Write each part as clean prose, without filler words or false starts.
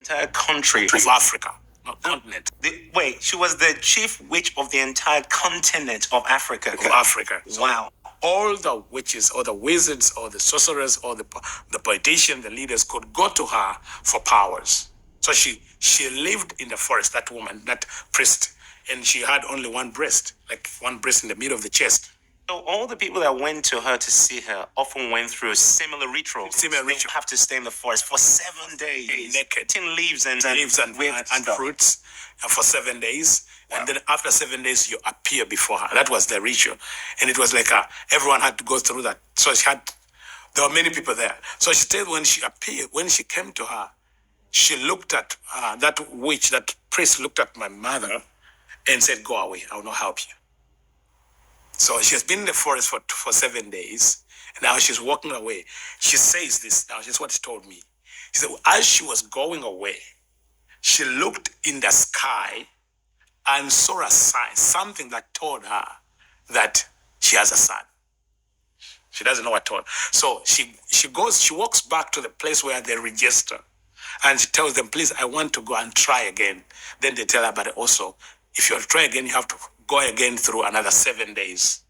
entire country of Africa, not continent. Wait, she was the chief witch of the entire continent of Africa. Of Africa. So wow. All the witches or the wizards or the sorcerers or the politicians, the leaders could go to her for powers. So she lived in the forest, that woman, that priest, and she had only one breast in the middle of the chest. So all the people that went to her to see her often went through similar rituals. They have to stay in the forest for 7 days, naked, eating leaves and fruits for 7 days. Wow. And then after 7 days, you appear before her. That was the ritual, and it was like everyone had to go through that. So there were many people there. So she said when she appeared, when she came to her, she looked at that witch, that priest looked at my mother, and said, "Go away. I will not help you." So she has been in the forest for 7 days, and now she's walking away. She says this, now this is what she told me. She said, as she was going away, she looked in the sky and saw a sign, something that told her that she has a son. She doesn't know what told. So she walks back to the place where they register, and she tells them, "Please, I want to go and try again." Then they tell her, "But also, if you want to try again, you have to go again through another 7 days."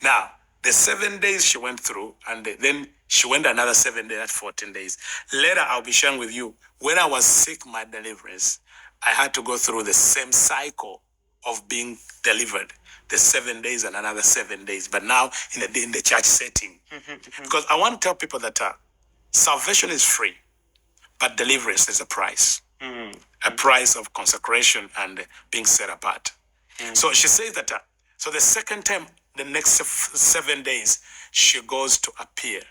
Now, the 7 days she went through, and then she went another 7 days, that's 14 days. Later, I'll be sharing with you, when I was sick, my deliverance, I had to go through the same cycle of being delivered, the 7 days and another 7 days, but now in the church setting. Because I want to tell people that salvation is free, but deliverance is a price. A price of consecration and being set apart. So she says that, so the second time, the next 7 days, she goes to appear.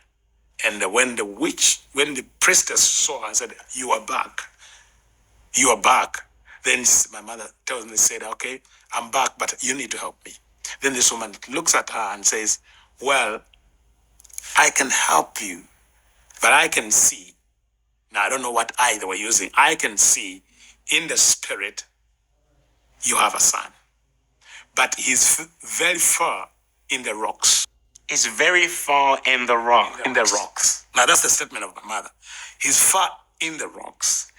And when the priestess saw her and said, "You are back. You are back." Then my mother tells me, said, "Okay, I'm back, but you need to help me." Then this woman looks at her and says, "Well, I can help you, but I can see." Now, I don't know what eye they were using. I can see in the spirit, you have a son. But he's very far in the rocks. He's very far in the rock. In the rocks. Now, that's the statement of my mother. He's far in the rocks.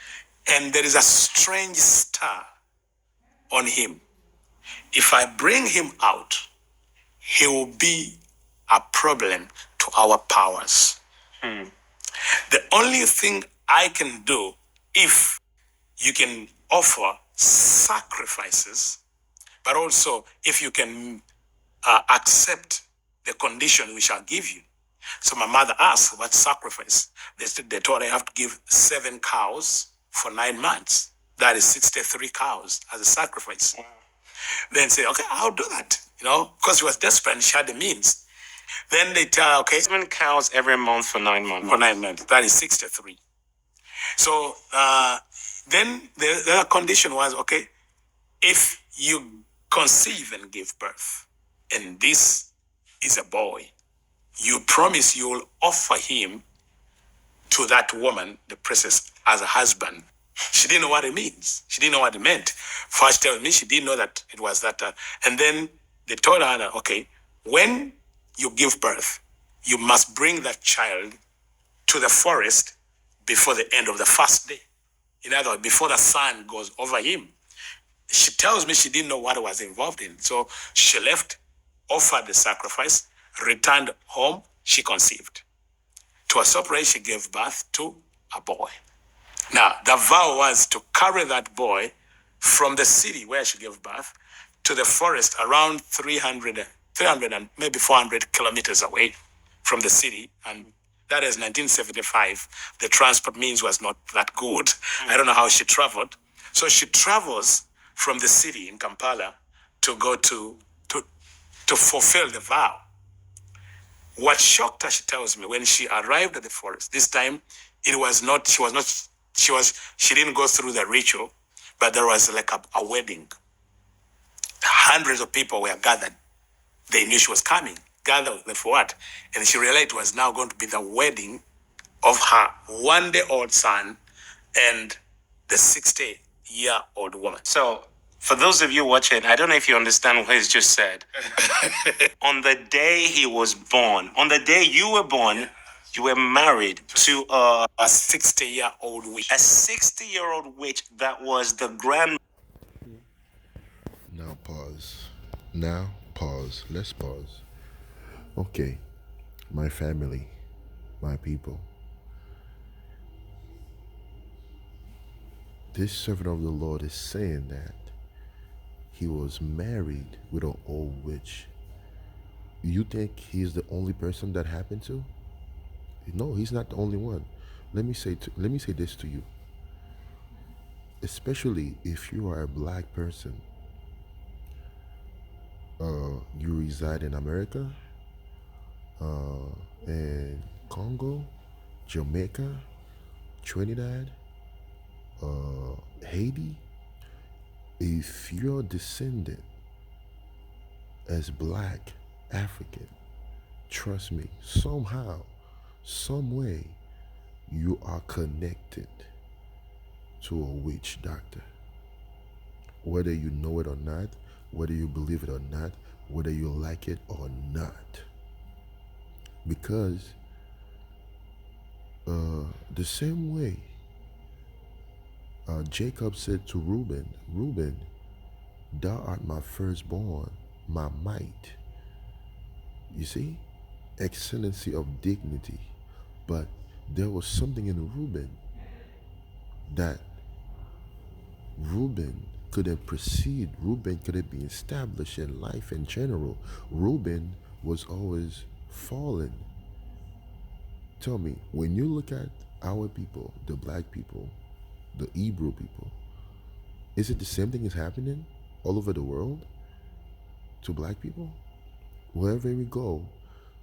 And there is a strange star on him. If I bring him out, he will be a problem to our powers. The only thing I can do, if you can offer sacrifices, but also if you can accept the condition we shall give you. So my mother asked, what sacrifice? They told I have to give 7 cows for 9 months. That is 63 cows as a sacrifice. Wow. Then say, "Okay, I'll do that." Because she was desperate and she had the means. Then they tell her, okay, 7 cows every month for 9 months. For 9 months. That is 63. So then the other condition was, okay, if you conceive and give birth, and this is a boy, you promise you will offer him to that woman, the princess, as a husband. She didn't know what it means. She didn't know what it meant. First telling me, she didn't know that it was that. And then they told her that, okay, when you give birth, you must bring that child to the forest before the end of the first day. In other words, before the sun goes over him. She tells me she didn't know what was involved in. So she left, offered the sacrifice, returned home, she conceived. To a surprise, she gave birth to a boy. Now, the vow was to carry that boy from the city where she gave birth to the forest around 300 and maybe 400 kilometers away from the city. And that is 1975. The transport means was not that good. I don't know how she traveled. So she travels from the city in Kampala to go to fulfill the vow. What shocked her, she tells me, when she arrived at the forest, this time she didn't go through the ritual, but there was like a wedding. Hundreds of people were gathered. They knew she was coming. Gathered for what? And she realized it was now going to be the wedding of her 1-day-old son and the 60-year-old woman. So, for those of you watching, I don't know if you understand what he's just said. On the day he was born, on the day you were born, You were married to a 60-year-old witch. a 60-year-old witch that was the grand. Now pause. Now pause. Let's pause. Okay, my family, my people. This servant of the Lord is saying that he was married with an old witch. You think he's the only person that happened to? No, he's not the only one. Let me say this to you. Especially if you are a black person, you reside in America, in Congo, Jamaica, Trinidad, Haiti. If you're descendant as black African, trust me, somehow, some way, you are connected to a witch doctor. Whether you know it or not, whether you believe it or not, whether you like it or not. Because the same way Jacob said to Reuben, Reuben, thou art my firstborn, my might. You see? Excellency of dignity. But there was something in Reuben that Reuben couldn't proceed. Reuben couldn't be established in life in general. Reuben was always fallen. Tell me, when you look at our people, the black people, the Hebrew people, is it the same thing is happening all over the world to black people? Wherever we go,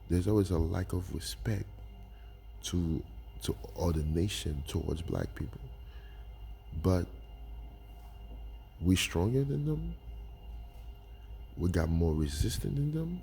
there's always a lack of respect to other nation towards black people. But we stronger than them. We got more resistant than them.